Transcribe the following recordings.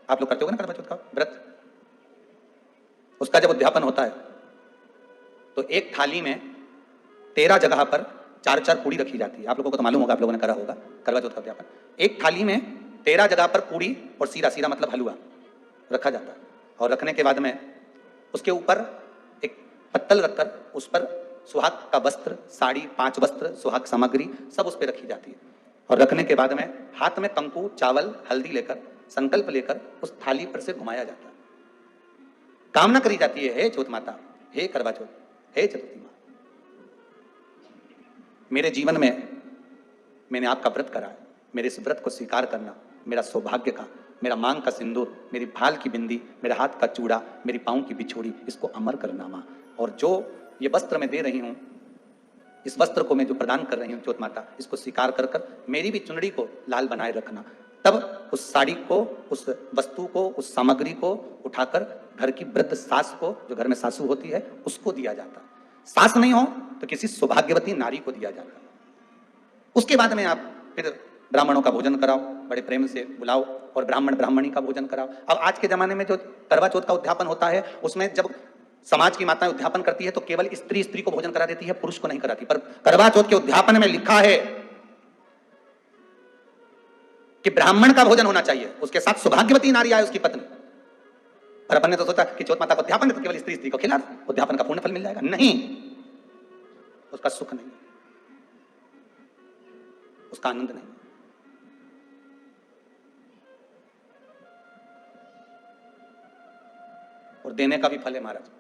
आप लोग करते हो ना करवा चौथ का व्रत। उसका जब उद्यापन होता है तो एक थाली में 13 जगह पर 4-4 पूड़ी रखी जाती है। आप लोगों को तो मालूम होगा, आप लोगों ने करा होगा करवा चौथ का उद्यापन। एक थाली में 13 जगह पर पूड़ी और सीरा, सीरा मतलब हलवा रखा जाता है। और रखने के बाद में उसके ऊपर एक पत्तल रखकर उस पर सुहाग का वस्त्र, साड़ी, 5 वस्त्र, सुहाग सामग्री सब उस पर रखी जाती है। और रखने के बाद में हाथ में कंकु, चावल, हल्दी लेकर, संकल्प लेकर उस थाली पर से घुमाया जाता है। कामना करी जाती है, हे चौथ माता, हे करवा चौथ, हे चतुर्थी माँ, मेरे जीवन में मैंने आपका व्रत करा है, मेरे इस व्रत को स्वीकार करना, मेरा सौभाग्य का, मेरा मांग का सिंदूर, मेरी भाल की बिंदी, मेरे हाथ का चूड़ा, मेरी पाँव की बिछोड़ी, इसको अमर करना माँ। और जो ये वस्त्र मैं दे रही हूँ, इस वस्त्र को मैं जो प्रदान कर रही हूँ चौथ माता, इसको स्वीकार कर कर मेरी भी चुनरी को लाल बनाए रखना। तब उस साड़ी को, उस वस्तु को, उस सामग्री को उठाकर घर की वृद्ध सास को, जो घर में सासू होती है, उसको दिया जाता है। सास नहीं हो तो किसी सौभाग्यवती नारी को दिया जाता है। उसके बाद में आप फिर ब्राह्मणों का भोजन कराओ, बड़े प्रेम से बुलाओ और ब्राह्मण ब्राह्मणी का भोजन कराओ। अब आज के जमाने में जो करवा चौथ का उद्यापन होता है, उसमें जब समाज की माताएं उद्यापन करती है तो केवल स्त्री स्त्री को भोजन करा देती है, पुरुष को नहीं कराती। पर करवा चौथ के उद्यापन में लिखा है कि ब्राह्मण का भोजन होना चाहिए, उसके साथ सौभाग्यवती नारी आए, उसकी पत्नी। पर अपन ने तो सोचा कि चौथ माता का उद्यापन है तो केवल स्त्री स्त्री को खिला दो, उद्यापन का पूर्ण फल मिल जाएगा। नहीं, उसका सुख नहीं, उसका आनंद नहीं। और देने का भी फल है महाराज।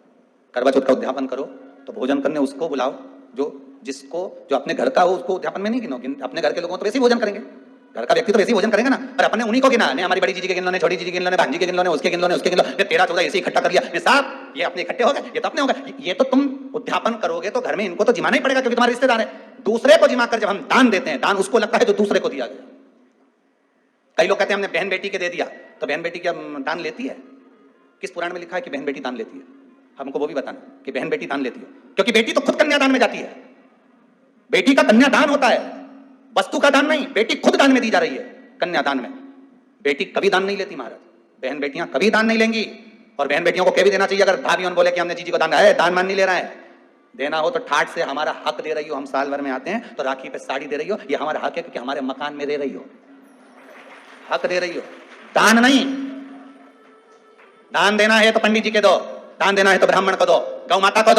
करवा चौथ का उद्यापन करो तो भोजन करने उसको बुलाओ जो जो अपने घर का हो, उसको उद्यापन में नहीं गिनो। अपने घर के लोगों तो वैसे ही भोजन करेंगे, घर का व्यक्ति तो वैसे ही भोजन करेगा ना, पर अपने उन्हीं को गिना, ने हमारी बड़ी जीजी के गिन लो, ने छोटी जीजी के गिन लो, ने भांजी के गिन लो, ने उसके गिन लो, ने उसके गिन लो, ने 13-14 ऐसे ही इकट्ठा कर लिया, ये साहब ये अपने इकट्ठे हो गए, ये तो अपने हो गए। ये तो तुम उद्यापन करोगे तो घर में इनको तो जिमाना ही पड़ेगा क्योंकि तुम्हारे रिश्तेदार है। दूसरे को जिमा कर जब हम दान देते हैं, दान उसको लगता है जो दूसरे को दिया गया। कई लोग कहते हैं हमने बहन बेटी के दे दिया, तो बहन बेटी क्या दान लेती है? किस पुराण में लिखा है कि बहन बेटी दान लेती है? हमको वो भी बताना कि बहन बेटी दान लेती है, क्योंकि बेटी तो खुद कन्यादान में जाती है। बेटी का कन्यादान होता है, वस्तु का दान नहीं। बेटी खुद दान में दी जा रही है, कन्यादान में। बेटी कभी दान नहीं लेती महाराज, बहन बेटियां कभी दान नहीं लेंगी। और बहन बेटियों को कह भी देना चाहिए, अगर भाभी बोले कि हमने जीजी को दान है, दान मान नहीं ले रहा है, देना हो तो ठाट से हमारा हक दे रही हो, हम साल भर में आते हैं तो राखी पे साड़ी दे रही हो, ये हमारा हक है क्योंकि हमारे मकान में दे रही हो, हक दे रही हो, दान नहीं। दान देना है तो पंडित जी के दो, दान देना है तो ब्राह्मण को दो, गौ माता को दो।